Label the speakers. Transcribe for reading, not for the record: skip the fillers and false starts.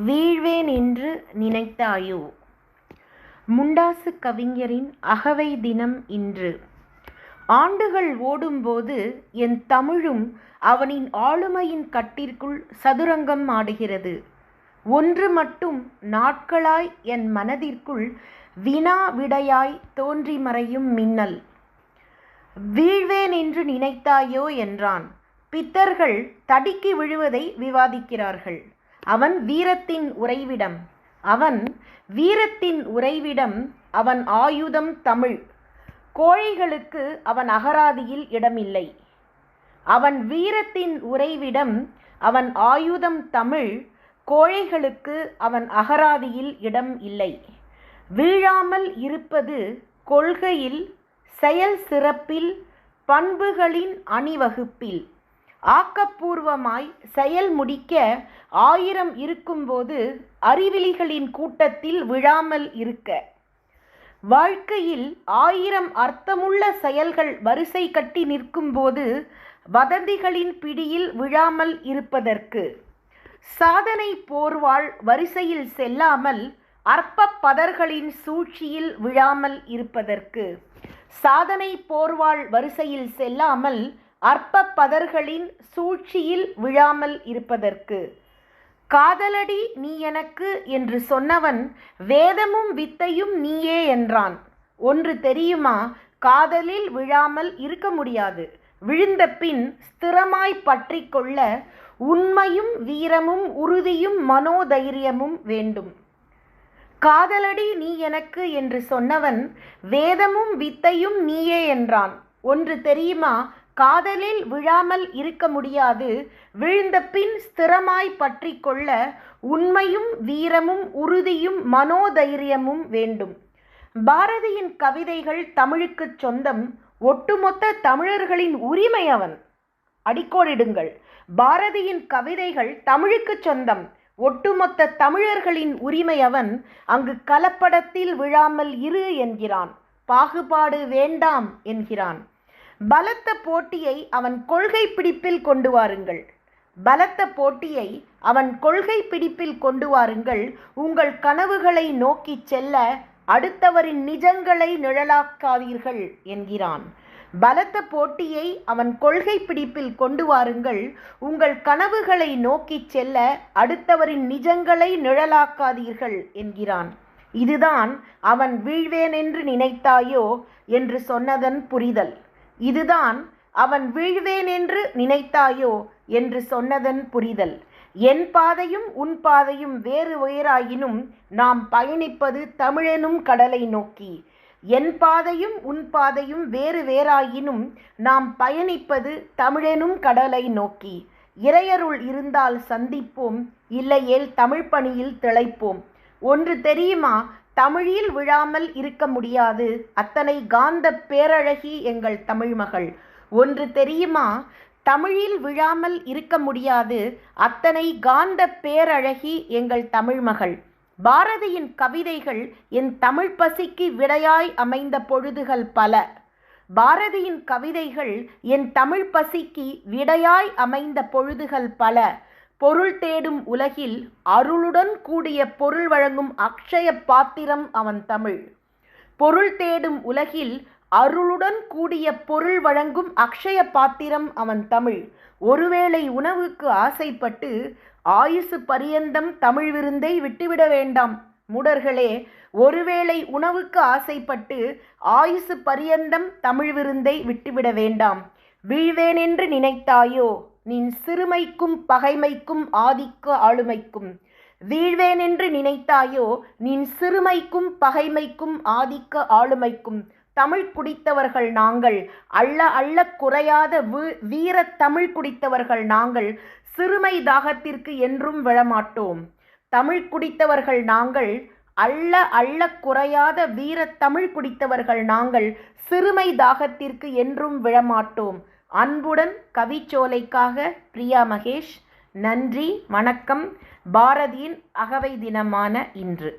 Speaker 1: வீழ்வேன் என்று நினைத்தாயோ? முண்டாசு கவிஞரின் அகவை தினம் இன்று. ஆண்டுகள் ஓடும்போது என் தமிழும் அவனின் ஆளுமையின் கட்டிற்குள் சதுரங்கம் ஆடுகிறது. ஒன்று மட்டும் நாட்களாய் என் மனதிற்குள் வினா விடையாய் தோன்றி மறையும் மின்னல். வீழ்வேன் என்று நினைத்தாயோ என்றான். பித்தர்கள் தடுக்கி விழுவதை விவாதிக்கிறார்கள். அவன் வீரத்தின் உறைவிடம். அவன் ஆயுதம் தமிழ். கோழைகளுக்கு அவன் அகராதியில் இடமில்லை. அவன் வீரத்தின் உறைவிடம், அவன் ஆயுதம் தமிழ். கோழைகளுக்கு அவன் அகராதியில் இடம் இல்லை. வீழாமல் இருப்பது கொள்கையில், செயல் சிறப்பில், பண்புகளின் அணிவகுப்பில். ஆக்கப்பூர்வமாய் செயல் முடிக்க 1000 இருக்கும்போது அறிவிலிகளின் கூட்டத்தில் விழாமல் இருக்க. வாழ்க்கையில் 1000 அர்த்தமுள்ள செயல்கள் வரிசை கட்டி நிற்கும்போது வதந்திகளின் பிடியில் விழாமல் இருப்பதற்கு. சாதனை போர்வாள் வரிசையில் செல்லாமல் அற்ப பதர்களின் சூழ்ச்சியில் விழாமல் இருப்பதற்கு. சாதனை போர்வாள் வரிசையில் செல்லாமல் அற்ப பதர்களின் சூழ்ச்சியில் விழாமல் இருப்பதற்கு. காதலடி நீ எனக்கு என்று சொன்னவன் வேதமும் வித்தையும் நீயே என்றான். ஒன்று தெரியுமா? காதலில் விழாமல் இருக்க முடியாது. விழுந்த பின் ஸ்திரமாய் பற்றி கொள்ள உண்மையும் வீரமும் உறுதியும் மனோதைரியமும் வேண்டும். காதலடி நீ எனக்கு என்று சொன்னவன் வேதமும் வித்தையும் நீயே என்றான். ஒன்று தெரியுமா? காதலில் விழாமல் இருக்க முடியாது. விழுந்த பின் ஸ்திரமாய் பற்றி கொள்ள உண்மையும் வீரமும் உறுதியும் மனோதைரியமும் வேண்டும். பாரதியின் கவிதைகள் தமிழுக்குச் சொந்தம். ஒட்டுமொத்த தமிழர்களின் உரிமை அவன். அடிக்கோடிடுங்கள். பாரதியின் கவிதைகள் தமிழுக்குச் சொந்தம். ஒட்டுமொத்த தமிழர்களின் உரிமை அவன். அங்கு கலப்படத்தில் விழாமல் இரு என்கிறான். பாகுபாடு வேண்டாம் என்கிறான். பலத்த போட்டியை அவன் கொள்கை பிடிப்பில் கொண்டு வாருங்கள். பலத்த போட்டியை அவன் கொள்கை பிடிப்பில் கொண்டு வாருங்கள். உங்கள் கனவுகளை நோக்கி செல்ல அடுத்தவரின் நிஜங்களை நிழலாக்காதீர்கள் என்கிறான். பலத்த போட்டியை அவன் கொள்கை பிடிப்பில் கொண்டு வாருங்கள். உங்கள் கனவுகளை நோக்கி செல்ல அடுத்தவரின் நிஜங்களை நிழலாக்காதீர்கள் என்கிறான். இதுதான் அவன் வீழ்வேன் என்று நினைத்தாயோ என்று சொன்னதன் புரிதல். இதுதான் அவன் வீழ்வேன் என்று நினைத்தாயோ என்று சொன்னதன் புரிதல். என் பாதையும் உன் பாதையும் வேறு வேறாயினும் நாம் பயணிப்பது தமிழெனும் கடலை நோக்கி. என் பாதையும் உன் பாதையும் வேறு வேறாயினும் நாம் பயணிப்பது தமிழெனும் கடலை நோக்கி. இறையருள் இருந்தால் சந்திப்போம், இல்லையேல் தமிழ் பணியில் திளைப்போம். ஒன்று தெரியுமா? தமிழில் விழாமல் இருக்க முடியாது. அத்தனை காந்த பேரழகி எங்கள் தமிழ் மகள். ஒன்று தெரியுமா? தமிழில் விழாமல் இருக்க முடியாது. அத்தனை காந்த பேரழகி எங்கள் தமிழ் மகள். பாரதியின் கவிதைகள் என் தமிழ் பசிக்கு விடையாய் அமைந்த பொழுதுகள் பல. பாரதியின் கவிதைகள் என் தமிழ் பசிக்கு விடையாய் அமைந்த பொழுதுகள் பல. பொருள் தேடும் உலகில் அருளுடன் கூடிய பொருள் வழங்கும் அக்ஷய பாத்திரம் அவன் தமிழ். பொருள் தேடும் உலகில் அருளுடன் கூடிய பொருள் வழங்கும் அக்ஷய பாத்திரம் அவன் தமிழ். ஒருவேளை உணவுக்கு ஆசைப்பட்டு ஆயுசு பரியந்தம் தமிழ் விருந்தை விட்டுவிட வேண்டாம் மூடர்களே. ஒருவேளை உணவுக்கு ஆசைப்பட்டு ஆயுசு பரியந்தம் தமிழ் விருந்தை விட்டுவிட வேண்டாம். வீழ்வேன் என்று நினைத்தாயோ? நின் சிறுமைக்கும் பகைமைக்கும் ஆதிக்க ஆளுமைக்கும். வீழ்வேன் என்று நினைத்தாயோ? நின் சிறுமைக்கும் பகைமைக்கும் ஆதிக்க ஆளுமைக்கும். தமிழ் குடித்தவர்கள் நாங்கள். அள்ள குறையாத வீர தமிழ் குடித்தவர்கள் நாங்கள். சிறுமை தாகத்திற்கு என்றும் விழமாட்டோம். தமிழ் குடித்தவர்கள் நாங்கள். அள்ள குறையாத வீர தமிழ் குடித்தவர்கள் நாங்கள். சிறுமை தாகத்திற்கு என்றும் விழமாட்டோம். அன்புடன் கவிச்சோலைக்காக பிரியா மகேஷ். நன்றி, வணக்கம். பாரதியின் அகவை தினமான இன்று.